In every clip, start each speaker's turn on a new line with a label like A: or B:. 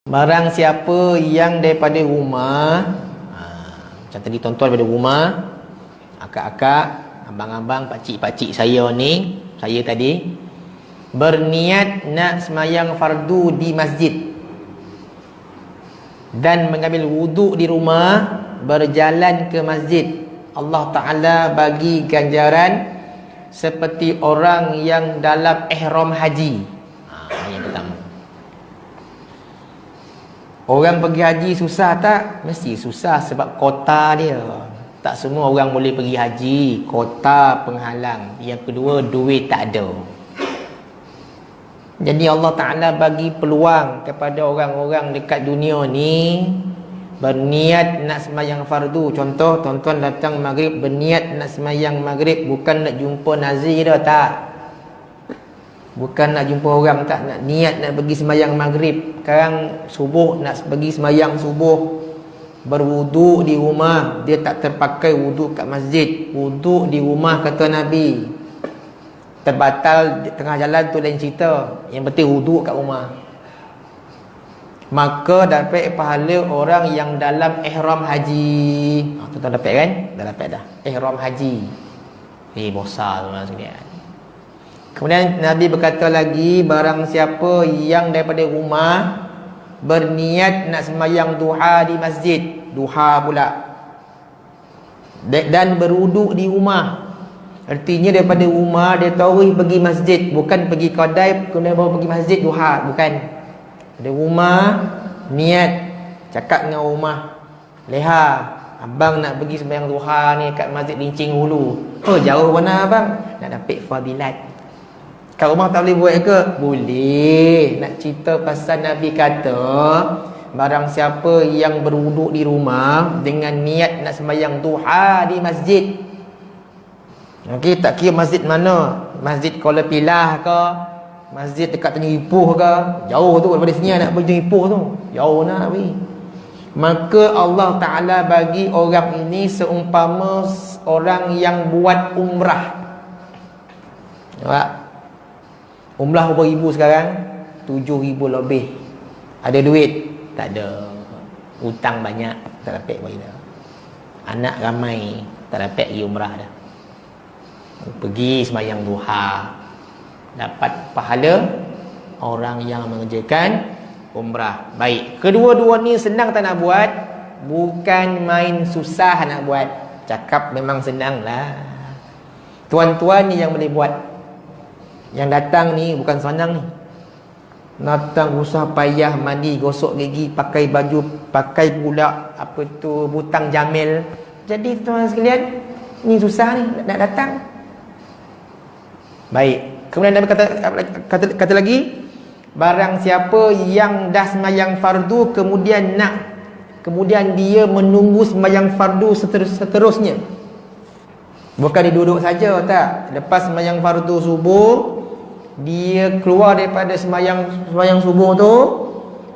A: Barang siapa yang daripada rumah, macam tadi tuan-tuan daripada rumah, akak-akak, abang-abang, pakcik-pakcik saya ni, saya tadi berniat nak semayang fardu di masjid dan mengambil wuduk di rumah, berjalan ke masjid, Allah Ta'ala bagi ganjaran seperti orang yang dalam ihram haji. Yang pertama, orang pergi haji susah tak? Mesti susah sebab kota dia. Tak semua orang boleh pergi haji, kota penghalang. Yang kedua, duit tak ada. Jadi Allah Ta'ala bagi peluang kepada orang-orang dekat dunia ni berniat nak semayang fardu. Contoh, tuan-tuan datang maghrib, berniat nak semayang maghrib, bukan nak jumpa nazir dah, tak. Bukan nak jumpa orang, tak. Nak niat nak pergi semayang maghrib. Sekarang subuh nak pergi semayang subuh, berwuduk di rumah. Dia tak terpakai wuduk kat masjid, wuduk di rumah, kata Nabi. Terbatal tengah jalan tu lain cerita, yang penting wuduk kat rumah. Maka dapat pahala orang yang dalam ihram haji. Tuan-tuan dapat kan? Dah dapat dah. Ihram haji. Besar tuan-tuan sekalian. Kemudian Nabi berkata lagi, barang siapa yang daripada rumah berniat nak sembahyang duha di masjid, duha pula, dan berwuduk di rumah. Artinya daripada rumah dia tahu pergi masjid, bukan pergi kedai kemudian baru pergi masjid duha, bukan. Dari rumah niat, cakap dengan rumah, leha, abang nak pergi sembahyang duha ni kat masjid Lincing Hulu. Oh, jauh mana abang? Nak dapat fadilat. Kat rumah tak boleh buat ke? Boleh. Nak cerita pasal Nabi kata, barang siapa yang berwuduk di rumah dengan niat nak sembahyang duha di masjid. Okey, tak kira masjid mana, masjid Kuala Pilah ke, masjid dekat Tanjung Ipoh ke, jauh tu daripada sini nak pergi Tanjung Ipoh tu, jauh nak pergi. Maka Allah Ta'ala bagi orang ini seumpama orang yang buat umrah. Nampak? Umrah berapa ribu sekarang? 7,000 lebih. Ada duit? Tak ada. Hutang banyak, tak dapat bagi dah. Anak ramai, tak dapat pergi umrah dah. Pergi sembahyang duha, dapat pahala orang yang mengerjakan umrah. Baik, kedua-dua ni senang tak nak buat? Bukan main susah nak buat. Cakap memang senang lah. Tuan-tuan ni yang boleh buat. Yang datang ni bukan senang ni. Datang usah payah mandi, gosok gigi, pakai baju, pakai pula apa tu butang jamil. Jadi tuan sekalian, ni susah ni nak datang. Baik, kemudian Nabi kata lagi, barang siapa yang dah sembahyang fardu kemudian dia menunggu sembahyang fardu seterusnya. Bukan dia duduk saja, tak. Lepas sembahyang fardu subuh, dia keluar daripada sembahyang subuh tu,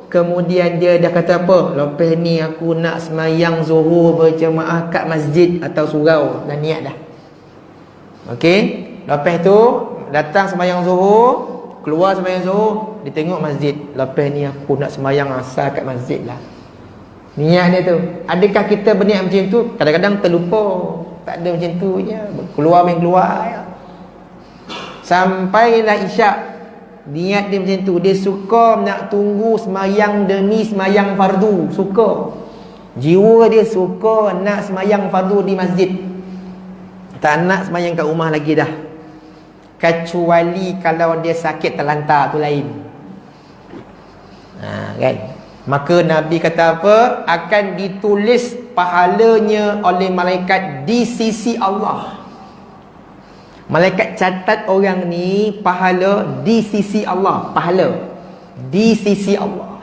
A: kemudian dia dah kata apa? Lepas ni aku nak sembahyang zuhur berjemaah kat masjid atau surau. Dah niat dah. Okey. Lepas tu datang sembahyang zuhur, keluar sembahyang zuhur, dia tengok masjid. Lepas ni aku nak sembahyang asar kat masjid lah. Niat dia tu. Adakah kita berniat macam tu? Kadang-kadang terlupa. Tak ada macam tu je. Keluar main keluar je. Sampailah isyak, niat dia macam tu. Dia suka nak tunggu sembahyang demi sembahyang fardu. Suka. Jiwa dia suka nak sembahyang fardu di masjid. Tak nak sembahyang kat rumah lagi dah. Kecuali kalau dia sakit terlantar, tu lain. Kan? Maka Nabi kata apa? Akan ditulis pahalanya oleh malaikat di sisi Allah. Malaikat catat orang ni pahala di sisi Allah. Pahala di sisi Allah.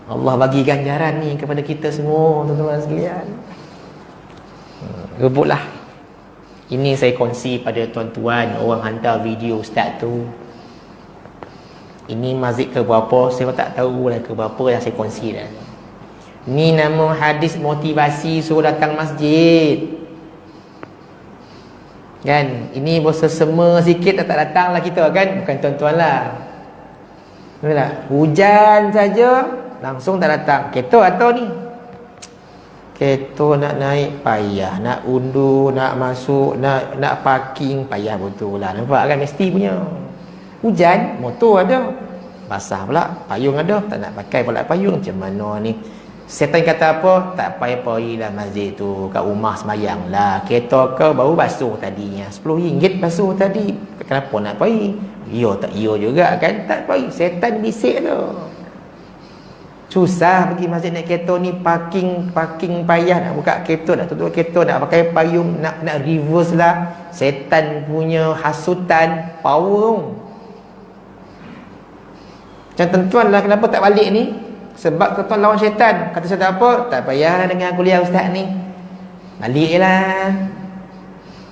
A: Allah bagi ganjaran ni kepada kita semua, tuan-tuan sekalian. Rebutlah. Ini saya kongsi pada tuan-tuan, orang hantar video ustaz tu. Ini masjid ke berapa, saya tak tahu lah ke berapa yang saya kongsi dah. Ni nama hadis motivasi suruh datang masjid. Kan? Ini bersesema sikit tak datang lah kita kan? Bukan tuan-tuan lah. Betul tak? Hujan saja langsung tak datang. Kereta atau ni? Kereta nak naik payah, nak undur, nak masuk, nak parking payah betul lah. Nampak kan mesti punya. Hujan, motor ada. Basah pula, payung ada. Tak nak pakai pula payung. Macam mana ni? Setan kata apa? Tak payah-payah lah masjid tu, kat rumah semayang lah. Kereta kau baru basuh tadinya, RM10 basuh tadi. Kenapa nak payah? Ya tak ya juga kan? Tak payah. Setan bisik tu. Susah pergi masjid naik kereta ni, parking payah, nak buka kereta, nak tutup kereta, nak pakai payung, nak reverse lah. Setan punya hasutan power. Macam tuan-tuan lah, kenapa tak balik ni? Sebab tuan-tuan lawan syaitan. Kata syaitan apa? Tak payah dengar kuliah ustaz ni, balik je lah.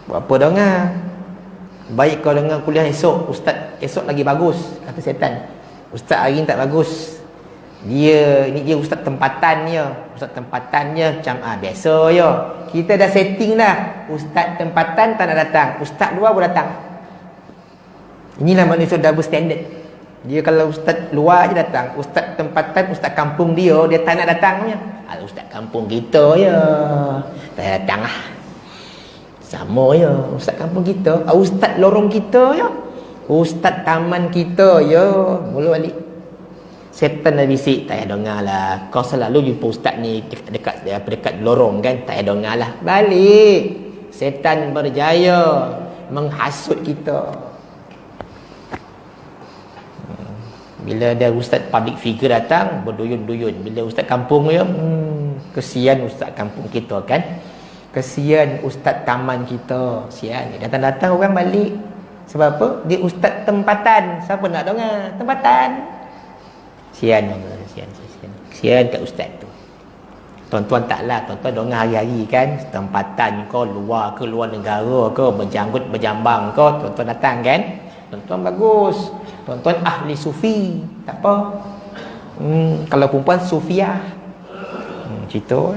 A: Buat apa dengar? Baik kau dengar kuliah esok, ustaz esok lagi bagus. Kata syaitan, ustaz hari ni tak bagus. Dia ustaz tempatannya. Ustaz tempatannya macam biasa je. Kita dah setting dah. Ustaz tempatan tak nak datang, ustaz luar pun datang. Inilah manusia double standard. Dia kalau ustaz luar je datang, ustaz tempatan, ustaz kampung dia tak nak datang punya. Ustaz kampung kita je tak datang lah. Sama je ustaz kampung kita, ustaz lorong kita je, ustaz taman kita je. Mula balik. Setan dah bisik, tak payah dengar lah. Kau selalu jumpa ustaz ni dekat lorong kan, tak payah dengar lah. Balik. Setan berjaya menghasut kita. Bila ada ustaz public figure datang, berduyun-duyun. Bila ustaz kampung dia, kesian ustaz kampung kita kan, kesian ustaz taman kita, kesian. Datang-datang orang balik. Sebab apa? Dia ustaz tempatan. Siapa nak dengar? Tempatan. Kesian kat ustaz tu. Tuan-tuan taklah, tuan-tuan dengar hari-hari kan, tempatan kau luar ke luar negara ke, berjanggut berjambang kau, tuan-tuan datang kan. Tuan-tuan bagus, tuan-tuan ahli sufi, tak apa. Kalau perempuan sufiah, cerita